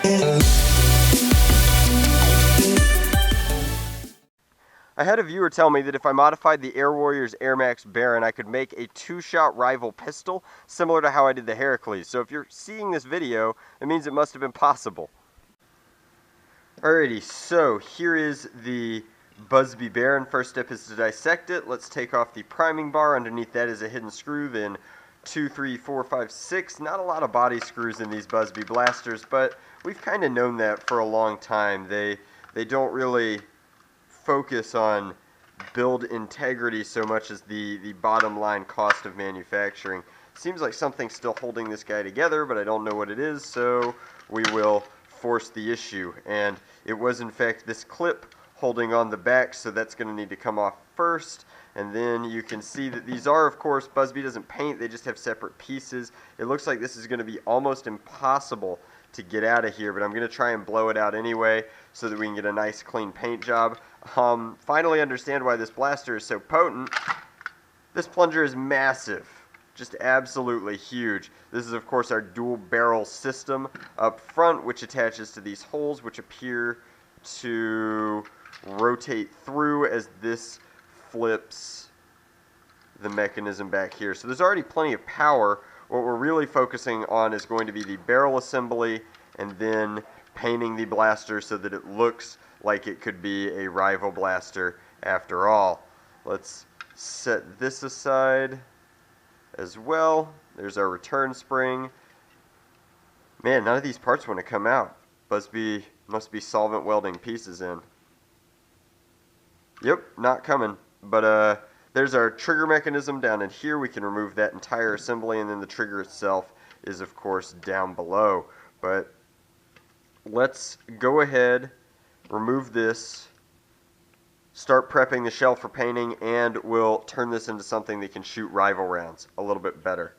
I had a viewer tell me that if I modified the Air Warrior's Air Max Baron, I could make a two-shot rival pistol, similar to how I did the Heracles. So if you're seeing this video, it means it must have been possible. Alrighty, so here is the Busby Baron. First step is to dissect it. Let's take off the priming bar. Underneath that is a hidden screw, then 2, 3, 4, 5, 6. Not a lot of body screws in these Busby blasters, but we've kind of known that for a long time. They don't really focus on build integrity so much as the bottom line cost of manufacturing. Seems like something's still holding this guy together, but I don't know what it is, so we will force the issue. And it was in fact this clip holding on the back, so that's going to need to come off first. And then you can see that these are, of course, Busby doesn't paint, they just have separate pieces. It looks like this is going to be almost impossible to get out of here, but I'm going to try and blow it out anyway so that we can get a nice clean paint job. Finally understand why this blaster is so potent. This plunger is massive, just absolutely huge. This is of course our dual barrel system up front, which attaches to these holes which appear to rotate through as this flips the mechanism back here. So there's already plenty of power. What we're really focusing on is going to be the barrel assembly and then painting the blaster so that it looks like it could be a rival blaster after all. Let's set this aside as well. There's our return spring. Man, none of these parts want to come out. Busby must be solvent welding pieces in. Yep, not coming. But there's our trigger mechanism down in here. We can remove that entire assembly, and then the trigger itself is of course down below. But let's go ahead, remove this, start prepping the shell for painting, and we'll turn this into something that can shoot rival rounds a little bit better.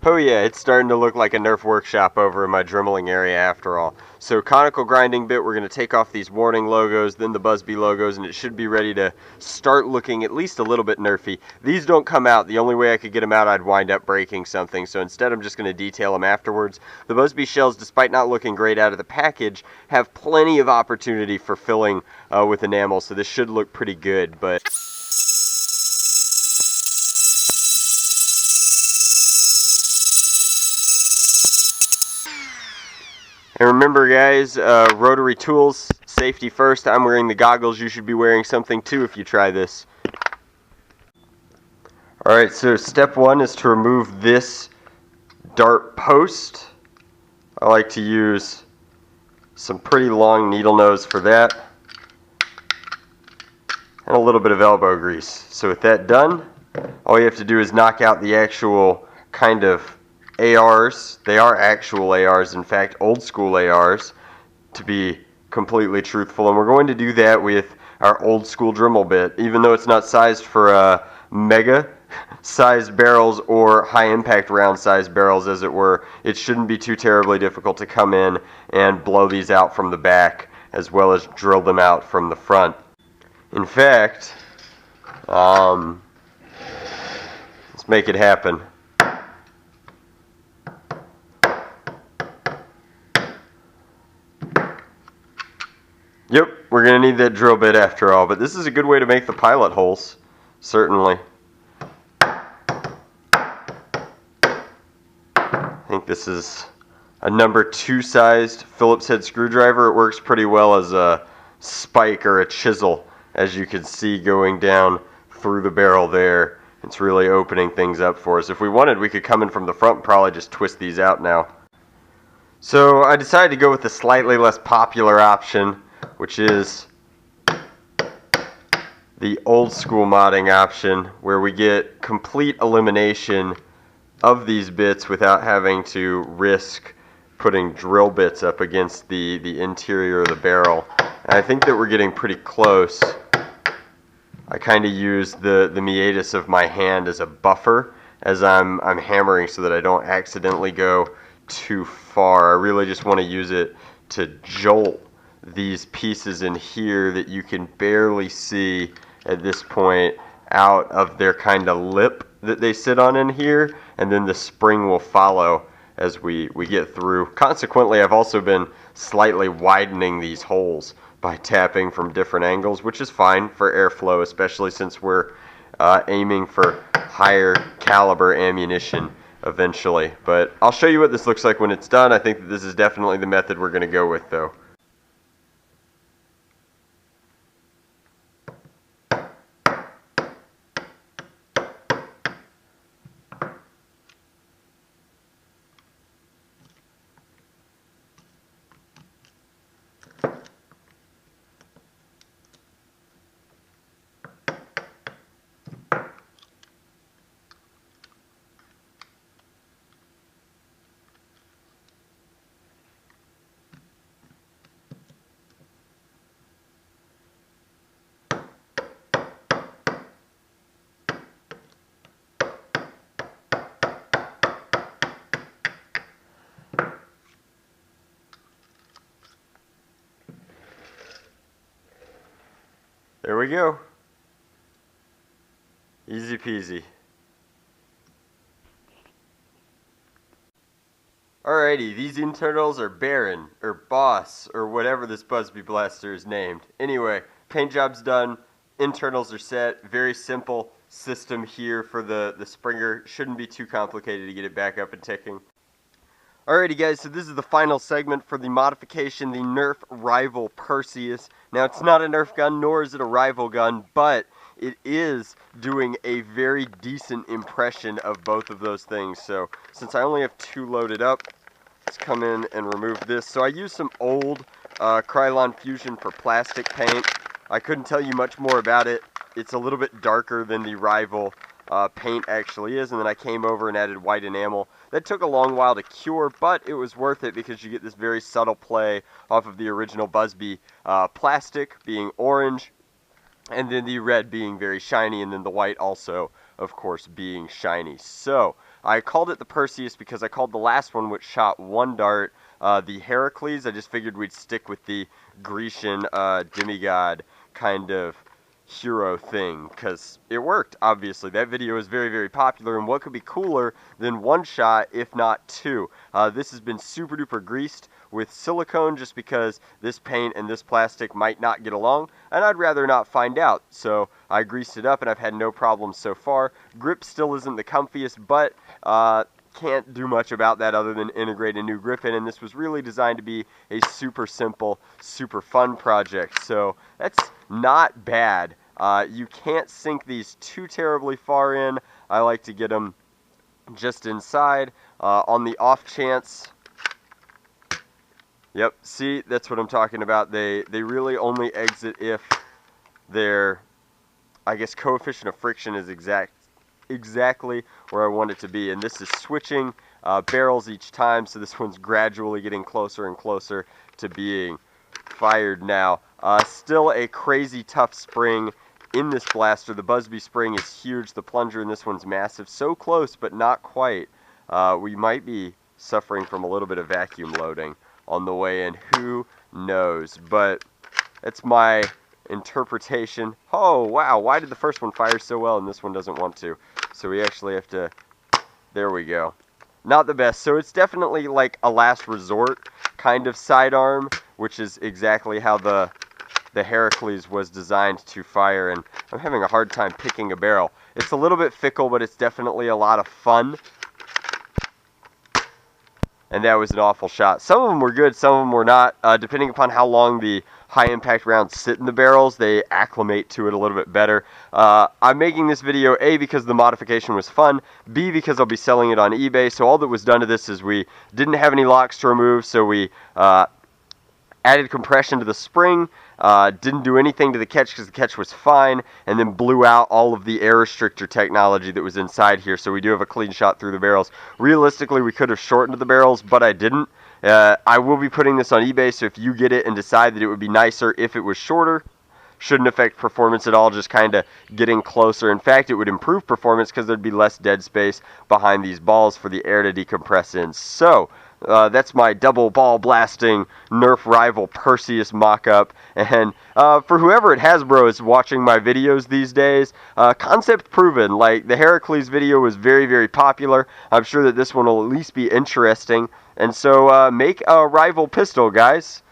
Oh yeah, it's starting to look like a NERF workshop over in my dremeling area after all. So conical grinding bit, we're going to take off these warning logos, then the Busby logos, and it should be ready to start looking at least a little bit nerfy. These don't come out. The only way I could get them out, I'd wind up breaking something, so instead I'm just going to detail them afterwards. The Busby shells, despite not looking great out of the package, have plenty of opportunity for filling with enamel, so this should look pretty good, but and remember guys, rotary tools, safety first. I'm wearing the goggles. You should be wearing something too if you try this. Alright, so step one is to remove this dart post. I like to use some pretty long needle nose for that. And a little bit of elbow grease. So with that done, all you have to do is knock out the actual kind of ARs. They are actual ARs, in fact, old school ARs, to be completely truthful. And we're going to do that with our old school Dremel bit. Even though it's not sized for mega sized barrels or high impact round sized barrels, as it were, it shouldn't be too terribly difficult to come in and blow these out from the back as well as drill them out from the front. In fact, let's make it happen. Yep, we're going to need that drill bit after all, but this is a good way to make the pilot holes, certainly. I think this is a number 2 sized Phillips head screwdriver. It works pretty well as a spike or a chisel, as you can see going down through the barrel there. It's really opening things up for us. If we wanted, we could come in from the front and probably just twist these out now. So I decided to go with the slightly less popular option, which is the old school modding option, where we get complete elimination of these bits without having to risk putting drill bits up against the interior of the barrel. And I think that we're getting pretty close. I kind of use the meatus of my hand as a buffer as I'm hammering so that I don't accidentally go too far. I really just want to use it to jolt these pieces in here that you can barely see at this point out of their kind of lip that they sit on in here, and then the spring will follow as we get through. Consequently, I've also been slightly widening these holes by tapping from different angles, which is fine for airflow, especially since we're aiming for higher caliber ammunition eventually. But I'll show you what this looks like when it's done. I think that this is definitely the method we're going to go with, though. There we go. Easy peasy. Alrighty, these internals are Baron, or Boss, or whatever this Busby blaster is named. Anyway, paint job's done, internals are set, very simple system here for the Springer. Shouldn't be too complicated to get it back up and ticking. Alrighty guys, so this is the final segment for the modification, the NERF Rival Perseus. Now it's not a NERF gun, nor is it a rival gun, but it is doing a very decent impression of both of those things. So since I only have 2 loaded up, let's come in and remove this. So I used some old Krylon Fusion for plastic paint. I couldn't tell you much more about it. It's a little bit darker than the rival paint actually is, and then I came over and added white enamel. That took a long while to cure, but it was worth it because you get this very subtle play off of the original Busby plastic being orange, and then the red being very shiny, and then the white also, of course, being shiny. So I called it the Perseus because I called the last one, which shot 1 dart, the Heracles. I just figured we'd stick with the Grecian demigod kind of hero thing, because it worked. Obviously that video is very, very popular, and what could be cooler than 1 shot, if not 2? This has been super duper greased with silicone just because this paint and this plastic might not get along, and I'd rather not find out. So I greased it up and I've had no problems so far. Grip still isn't the comfiest, but can't do much about that other than integrate a new grip in, and this was really designed to be a super simple, super fun project. So that's not bad. You can't sink these too terribly far in. I like to get them just inside. On the off chance, yep, see, that's what I'm talking about. They really only exit if their, I guess, coefficient of friction is exactly where I want it to be, and this is switching barrels each time, so this one's gradually getting closer and closer to being fired now. Still a crazy tough spring in this blaster. The Busby spring is huge, the plunger in this one's massive, so close but not quite. We might be suffering from a little bit of vacuum loading on the way in, who knows, but that's my interpretation. Oh wow, why did the first one fire so well and this one doesn't want to? So we actually have to, there we go. Not the best. So it's definitely like a last resort kind of sidearm, which is exactly how the Heracles was designed to fire, and I'm having a hard time picking a barrel. It's a little bit fickle, but it's definitely a lot of fun. And that was an awful shot. Some of them were good, some of them were not. Depending upon how long the high impact rounds sit in the barrels, they acclimate to it a little bit better. I'm making this video A, because the modification was fun, B, because I'll be selling it on eBay. So all that was done to this is we didn't have any locks to remove, so we added compression to the spring, didn't do anything to the catch because the catch was fine, and then blew out all of the air restrictor technology that was inside here, so we do have a clean shot through the barrels. Realistically, we could have shortened the barrels, but I didn't. I will be putting this on eBay, so if you get it and decide that it would be nicer if it was shorter, shouldn't affect performance at all, just kind of getting closer. In fact, it would improve performance because there'd be less dead space behind these balls for the air to decompress in. So That's my double ball blasting NERF rival Perseus mock-up. And for whoever at Hasbro is watching my videos these days, concept proven. Like, the Heracles video was very, very popular. I'm sure that this one will at least be interesting. And so make a rival pistol, guys.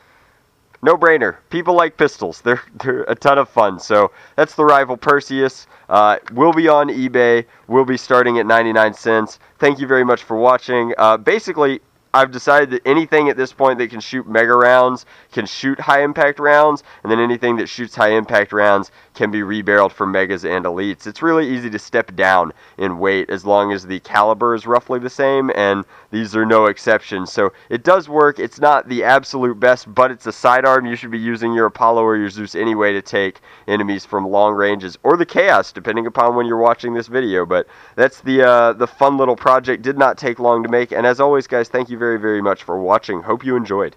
No brainer. People like pistols. They're a ton of fun. So that's the rival Perseus. Will be on eBay. Will be starting at 99 cents. Thank you very much for watching. Basically, I've decided that anything at this point that can shoot mega rounds can shoot high impact rounds, and then anything that shoots high impact rounds can be rebarreled for megas and elites. It's really easy to step down in weight as long as the caliber is roughly the same, and these are no exceptions. So it does work. It's not the absolute best, but it's a sidearm. You should be using your Apollo or your Zeus anyway to take enemies from long ranges, or the Chaos, depending upon when you're watching this video. But that's the fun little project. Did not take long to make, and as always, guys, thank you very, very much for watching. Hope you enjoyed.